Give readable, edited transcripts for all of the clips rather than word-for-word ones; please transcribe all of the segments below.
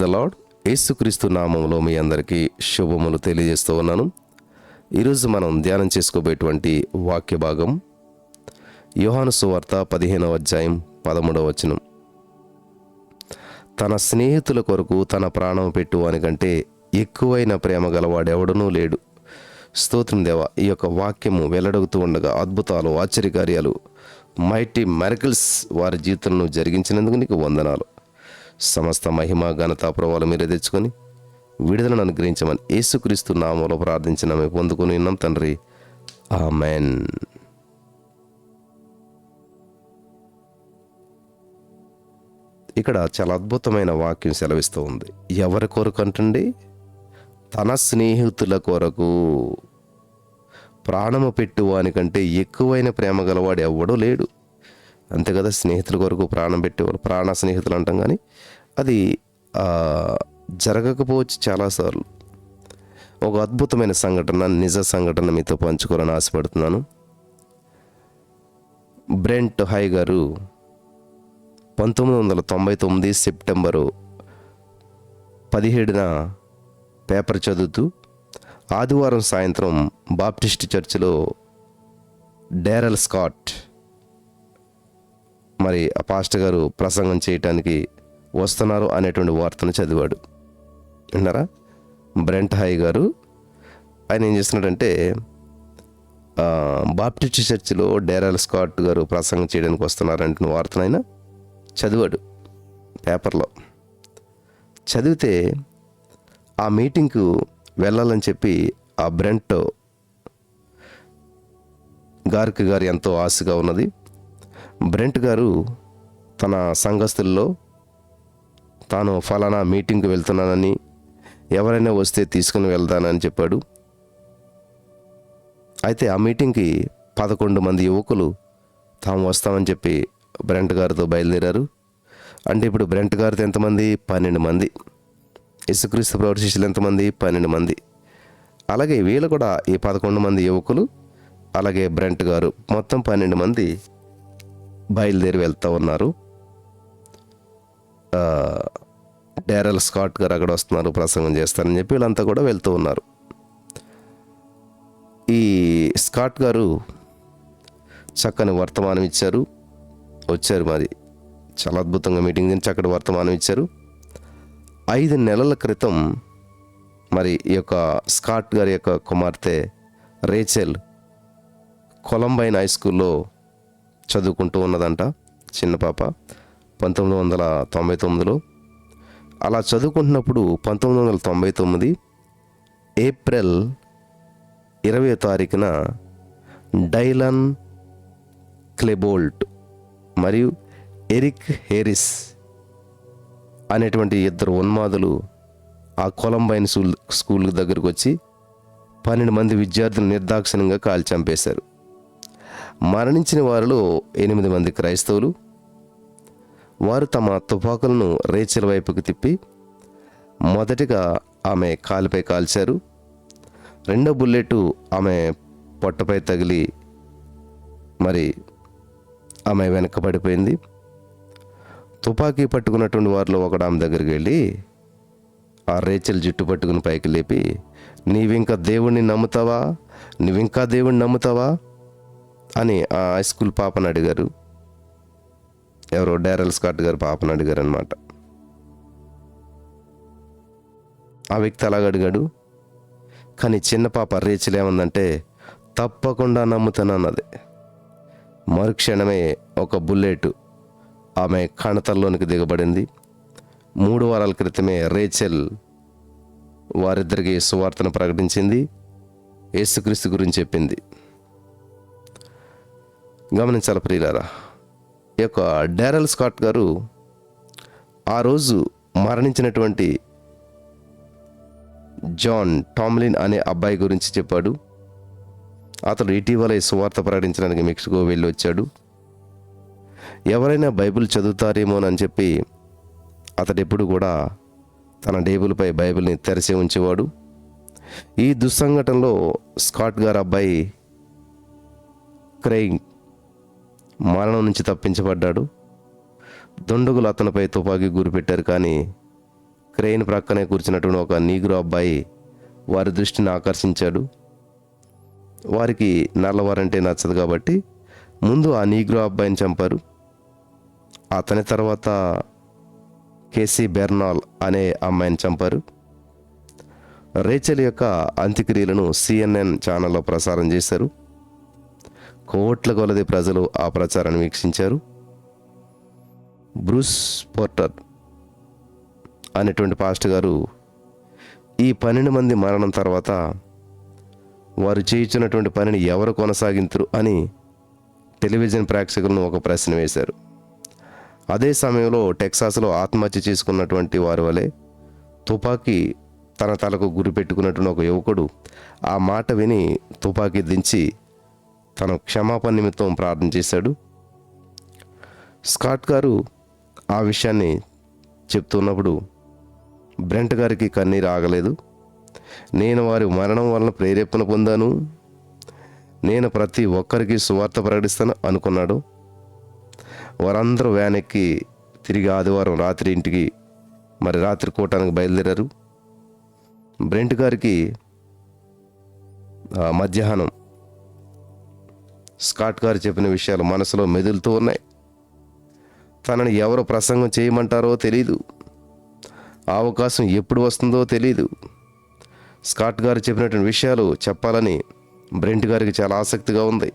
The lord. యేసుక్రీస్తు నామములో మీ అందరికీ శుభములు తెలియజేస్తూ ఉన్నాను. ఈరోజు మనం ధ్యానం చేసుకోబోయేటువంటి వాక్య భాగం యోహాను సువార్త 15వ అధ్యాయం 13వ వచనం. తన స్నేహితుల కొరకు తన ప్రాణం పెట్టువానికంటే ఎక్కువైన ప్రేమ గలవాడెవడనూ లేడు. స్తోత్రం దేవా. ఈ యొక్క వాక్యము వెల్లడగుతూ ఉండగా అద్భుతాలు, ఆశ్చర్యకార్యాలు, మైటీ మెరకల్స్ వారి జీవితంలో జరిగించినందుకు నీకు వందనాలు. సమస్త మహిమ, ఘనత, ప్రభావాలు మీరే తెచ్చుకొని విడుదలను అనుగ్రహించమని యేసుక్రీస్తు నామములో ప్రార్థించిన మేము పొందుకొని ఉన్నాం తండ్రి, ఆమెన్. ఇక్కడ చాలా అద్భుతమైన వాక్యం సెలవిస్తూ ఉంది. ఎవరి కొరకు అంటండి? తన స్నేహితుల కొరకు ప్రాణము పెట్టువానికంటే ఎక్కువైన ప్రేమ గలవాడు ఎవడూ లేడు. అంతే కదా, స్నేహితుల కొరకు ప్రాణం పెట్టేవాళ్ళు ప్రాణ స్నేహితులు అంటాం, కానీ అది జరగకపోవచ్చు చాలాసార్లు. ఒక అద్భుతమైన సంఘటన, నిజ సంఘటన మీతో పంచుకోవాలని ఆశపడుతున్నాను. బ్రెంట్ హై గారు 1999 సెప్టెంబరు 17న పేపర్ చదువుతూ ఆదివారం సాయంత్రం బాప్టిస్ట్ చర్చిలో డేరల్ స్కాట్ మరి ఆ పాస్టర్ గారు ప్రసంగం చేయటానికి వస్తున్నారు అనేటువంటి వార్తను చదివాడు. విన్నారా? బ్రెంట్ హై గారు ఆయన ఏం చేస్తున్నాడంటే బాప్టిస్ట్ చర్చిలో డేరల్ స్కాట్ గారు ప్రసంగం చేయడానికి వస్తున్నారంటే వార్తను ఆయన చదివాడు పేపర్లో. చదివితే ఆ మీటింగ్కు వెళ్ళాలని చెప్పి ఆ బ్రెంట్ గారు ఎంతో ఆశగా ఉన్నది. బ్రెంట్ గారు తన సంఘస్థుల్లో తాను ఫలానా మీటింగ్కి వెళ్తున్నానని, ఎవరైనా వస్తే తీసుకుని వెళ్తానని చెప్పాడు. అయితే ఆ మీటింగ్కి 11 మంది యువకులు తాము వస్తామని చెప్పి బ్రెంట్ గారితో బయలుదేరారు. అంటే ఇప్పుడు బ్రెంట్ గారితో ఎంతమంది? 12 మంది. యేసుక్రీస్తు ప్రభువు శిష్యులు ఎంతమంది? 12 మంది. అలాగే వీళ్ళు కూడా ఈ 11 మంది యువకులు, అలాగే బ్రెంట్ గారు, మొత్తం 12 మంది బయలుదేరి వెళ్తూ ఉన్నారు. డేరల్ స్కాట్ గారు అక్కడ వస్తున్నారు, ప్రసంగం చేస్తారని చెప్పి వీళ్ళంతా కూడా వెళ్తూ ఉన్నారు. ఈ స్కాట్ గారు చక్కని వర్తమానం ఇచ్చారు, వచ్చారు. మరి చాలా అద్భుతంగా మీటింగ్ నుంచి చక్కటి వర్తమానం ఇచ్చారు. 5 నెలల క్రితం మరి ఈ యొక్క స్కాట్ గారి యొక్క కుమార్తె రేచెల్ కొలంబైన్ హై స్కూల్లో చదువుకుంటూ ఉన్నదంట. చిన్న పాప 1999లో. అలా చదువుకుంటున్నప్పుడు 1999 ఏప్రిల్ 20వ తారీఖున డైలన్ క్లెబోల్ట్ మరియు ఎరిక్ హేరిస్ అనేటువంటి 2 ఉన్మాదులు ఆ కొలంబైన్ స్కూల్ దగ్గరకు వచ్చి 12 మంది విద్యార్థులు నిర్దాక్షిణ్యంగా కాల్చి చంపేశారు. మరణించిన వారిలో 8 మంది క్రైస్తవులు. వారు తమ తుపాకులను రేచెల్ వైపుకు తిప్పి మొదటిగా ఆమె కాలుపై కాల్చారు. రెండో బుల్లెట్ ఆమె పొట్టపై తగిలి మరి ఆమె వెనక పడిపోయింది. తుపాకీ పట్టుకున్నటువంటి వారిలో ఒకడు ఆమె దగ్గరికి వెళ్ళి ఆ రేచెల్ జుట్టు పట్టుకుని పైకి లేపి, నీవింకా దేవుణ్ణి నమ్ముతావా, నువ్వింకా దేవుణ్ణి నమ్ముతావా అని ఆ హై స్కూల్ పాపను అడిగారు. ఎవరో డేరల్ స్కాట్ గారు పాపను అడిగారు అనమాట. ఆ వ్యక్తి అలాగ అడిగాడు. కానీ చిన్న పాప రేచెల్ ఏమందంటే, తప్పకుండా నమ్ముతానన్నది. మరుక్షణమే ఒక బుల్లెట్ ఆమె కణతల్లోనికి దిగబడింది. 3 వారాల క్రితమే రేచెల్ వారిద్దరికి సువార్తను ప్రకటించింది, యేసుక్రీస్తు గురించి చెప్పింది. గమనించాలి ప్రియులారా, ఈ యొక్క డేరల్ స్కాట్ గారు ఆ రోజు మరణించినటువంటి జాన్ టామ్లిన్ అనే అబ్బాయి గురించి చెప్పాడు. అతడు ఇటీవల ఈ సువార్త ప్రకటించడానికి మెక్సికో వెళ్ళి వచ్చాడు. ఎవరైనా బైబిల్ చదువుతారేమోనని చెప్పి అతడు ఎప్పుడు కూడా తన టేబుల్పై బైబిల్ని తెరిచి ఉంచేవాడు. ఈ దుస్సంఘటనలో స్కాట్ గారు అబ్బాయి క్రెయిగ్ మరణం నుంచి తప్పించబడ్డాడు. దుండగులు అతనిపై తుపాకీ గురిపెట్టారు, కానీ క్రెయిన్ ప్రక్కనే కూర్చున్నటువంటి ఒక నీగ్రో అబ్బాయి వారి దృష్టిని ఆకర్షించాడు. వారికి నల్లవారంటే నచ్చదు కాబట్టి ముందు ఆ నీగ్రో అబ్బాయిని చంపారు. అతని తర్వాత కేసీ బెర్నాల్ అనే అమ్మాయిని చంపారు. రేచల్ యొక్క అంత్యక్రియలను CNN ఛానల్లో ప్రసారం చేశారు. కోట్ల కొలది ప్రజలు ఆ ప్రచారాన్ని వీక్షించారు. బ్రూస్ పోర్టర్ అనేటువంటి పాస్టర్ గారు ఈ 12 మంది మరణం తర్వాత వారు చేయించినటువంటి పనిని ఎవరు కొనసాగించరు అని టెలివిజన్ ప్రేక్షకులను ఒక ప్రశ్న వేశారు. అదే సమయంలో టెక్సాస్లో ఆత్మహత్య చేసుకున్నటువంటి వారి వలె తుపాకీ తన తలకు గురి పెట్టుకున్నటువంటి ఒక యువకుడు ఆ మాట విని తుపాకీ దించి తన క్షమాపణ నిమిత్తం ప్రార్థన చేశాడు. స్కాట్ గారు ఆ విషయాన్ని చెప్తున్నప్పుడు బ్రెంట్ గారికి కన్నీరు ఆగలేదు. నేను వారి మరణం వలన ప్రేరేపణ పొందాను, నేను ప్రతి ఒక్కరికి సువార్త ప్రకటిస్తాను అనుకున్నాడు. వారందరూ వ్యాన్ ఎక్కి తిరిగి ఆదివారం రాత్రి ఇంటికి రాత్రి కూటానికి బయలుదేరారు. బ్రెంట్ గారికి మధ్యాహ్నం స్కాట్ గారు చెప్పిన విషయాలు మనసులో మెదులుతూ ఉన్నాయి. తనని ఎవరు ప్రసంగం చేయమంటారో తెలీదు, అవకాశం ఎప్పుడు వస్తుందో తెలీదు. స్కాట్ గారు చెప్పినటువంటి విషయాలు చెప్పాలని బ్రెంట్ గారికి చాలా ఆసక్తిగా ఉంది.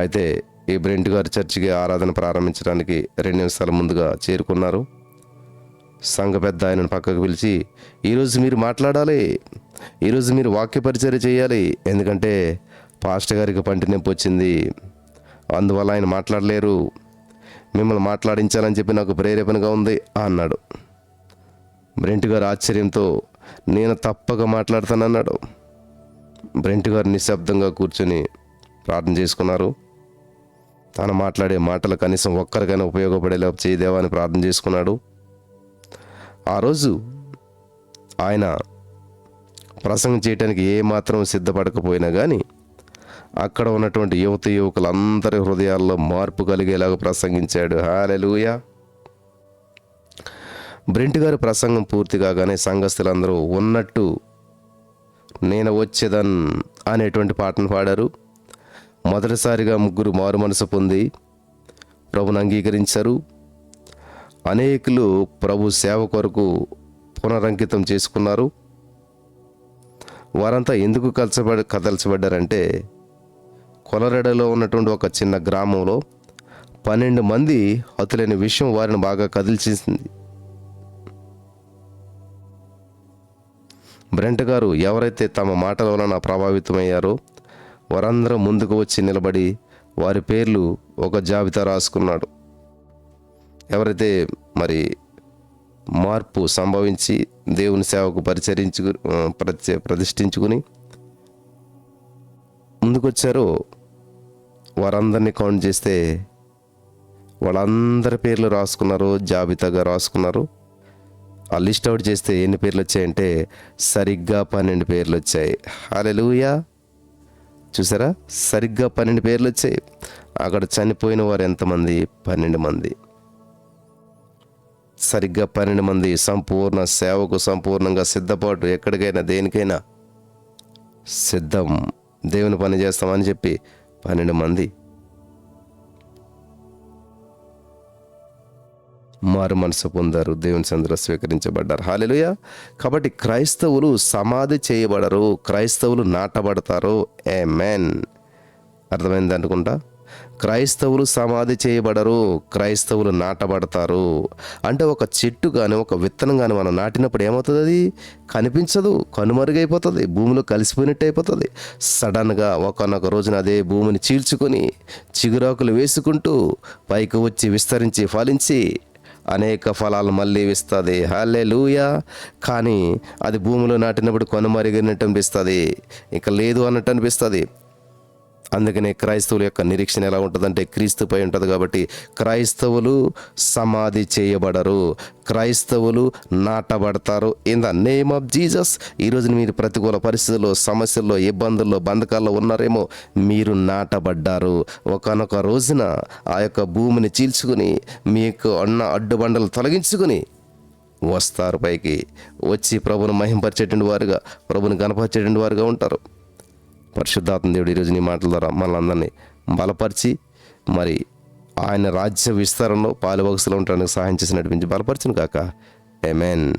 అయితే ఈ బ్రెంట్ గారు చర్చికి ఆరాధన ప్రారంభించడానికి 2 నిమిషాల ముందుగా చేరుకున్నారు. సంఘ పెద్ద ఆయనను పక్కకు పిలిచి, ఈరోజు మీరు మాట్లాడాలి, ఈరోజు మీరు వాక్య పరిచర్య చేయాలి, ఎందుకంటే పాస్టర్ గారికి పంటి నొప్పి వచ్చింది, అందువల్ల ఆయన మాట్లాడలేరు, మిమ్మల్ని మాట్లాడించాలని చెప్పి నాకు ప్రేరేపణగా ఉంది అన్నాడు. బ్రెంట్ గారు ఆశ్చర్యంతో, నేను తప్పక మాట్లాడతానన్నాడు. బ్రెంట్ గారు నిశ్శబ్దంగా కూర్చొని ప్రార్థన చేసుకున్నారు. తాను మాట్లాడే మాటలు కనీసం ఒక్కరికైనా ఉపయోగపడేలా చేయదేవా అని ప్రార్థన చేసుకున్నాడు. ఆ రోజు ఆయన ప్రసంగం చేయడానికి ఏమాత్రం సిద్ధపడకపోయినా కానీ అక్కడ ఉన్నటువంటి యువకులందరి హృదయాల్లో మార్పు కలిగేలాగా ప్రసంగించాడు. హల్లెలూయా. బ్రెంట్ గారి ప్రసంగం పూర్తి కాగానే సంఘస్థులందరూ ఉన్నట్టు నేను వచ్చేదన్ అనేటువంటి పాటను పాడారు. మొదటిసారిగా 3 మారు మనసు పొంది ప్రభుని అంగీకరించారు. అనేకులు ప్రభు సేవ కొరకు పునరంకితం చేసుకున్నారు. వారంతా ఎందుకు కదల్చబడ్డారంటే కొలరెడలో ఉన్నటువంటి ఒక చిన్న గ్రామంలో 12 మంది హతులైన విషయం వారిని బాగా కదిల్చేసింది. బ్రెంట్ గారు ఎవరైతే తమ మాటల వలన ప్రభావితమయ్యారో వారందరూ ముందుకు వచ్చి నిలబడి వారి పేర్లు ఒక జాబితా రాసుకున్నాడు. ఎవరైతే మార్పు సంభవించి దేవుని సేవకు ప్రతిష్ఠించుకుని ముందుకొచ్చారో వారందరినీ కౌంట్ చేస్తే వాళ్ళందరి పేర్లు రాసుకున్నారు, జాబితాగా రాసుకున్నారు. ఆ లిస్ట్ అవుట్ చేస్తే ఎన్ని పేర్లు వచ్చాయంటే సరిగ్గా 12 పేర్లు వచ్చాయి. హల్లెలూయా. చూసారా, సరిగ్గా 12 పేర్లు వచ్చాయి. అక్కడ చనిపోయిన వారు ఎంతమంది? 12 మంది. సరిగ్గా 12 మంది సంపూర్ణ సేవకు సంపూర్ణంగా సిద్ధపాటు, ఎక్కడికైనా దేనికైనా సిద్ధం, దేవుని పని చేస్తామని చెప్పి 12 మంది మారు మనసు పొందారు, దేవుని సందులో స్వీకరించబడ్డారు. హల్లెలూయా. కాబట్టి క్రైస్తవులు సమాధి చేయబడరు, క్రైస్తవులు నాటబడతారు. ఆమేన్. అర్థమైంది అనుకుంటా. క్రైస్తవులు సమాధి చేయబడరు, క్రైస్తవులు నాటబడతారు. అంటే ఒక చెట్టు కానీ ఒక విత్తనం కానీ మనం నాటినప్పుడు ఏమవుతుంది? అది కనిపించదు, కనుమరుగైపోతుంది, భూమిలో కలిసిపోయినట్టు అయిపోతుంది. సడన్గా ఒకనొక రోజున అదే భూమిని చీల్చుకొని చిగురాకులు వేసుకుంటూ పైకి వచ్చి విస్తరించి ఫలించి అనేక ఫలాలు మళ్ళీ ఇస్తుంది. హల్లెలూయా. కానీ అది భూమిలో నాటినప్పుడు కనుమరుగైనట్టు అనిపిస్తుంది, ఇక లేదు అన్నట్టు అనిపిస్తుంది. అందుకనే క్రైస్తవుల యొక్క నిరీక్షణ ఎలా ఉంటుందంటే క్రీస్తుపై ఉంటుంది. కాబట్టి క్రైస్తవులు సమాధి చేయబడరు, క్రైస్తవులు నాటబడతారు in the name of Jesus. ఈరోజు మీరు ప్రతికూల పరిస్థితుల్లో, సమస్యల్లో, ఇబ్బందుల్లో, బంధకాల్లో ఉన్నారేమో, మీరు నాటబడ్డారు. ఒకనొక రోజున ఆ యొక్క భూమిని చీల్చుకుని మీకు ఉన్న అడ్డుబండలు తొలగించుకుని వస్తారు పైకి. వచ్చి ప్రభుని మహింపరిచేటువంటి వారుగా, ప్రభుని గణపరిచేటువంటి వారుగా ఉంటారు. పరిశుద్ధాత్మ దేవుడు ఈరోజు నీ మాటల ద్వారా మనల్ని బలపరిచి, మరి ఆయన రాజ్య విస్తారంలో పాలుభాగస్తులు ఉండడానికి సహాయం చేసి నడిపించి బలపరచును కాక. ఆమేన్.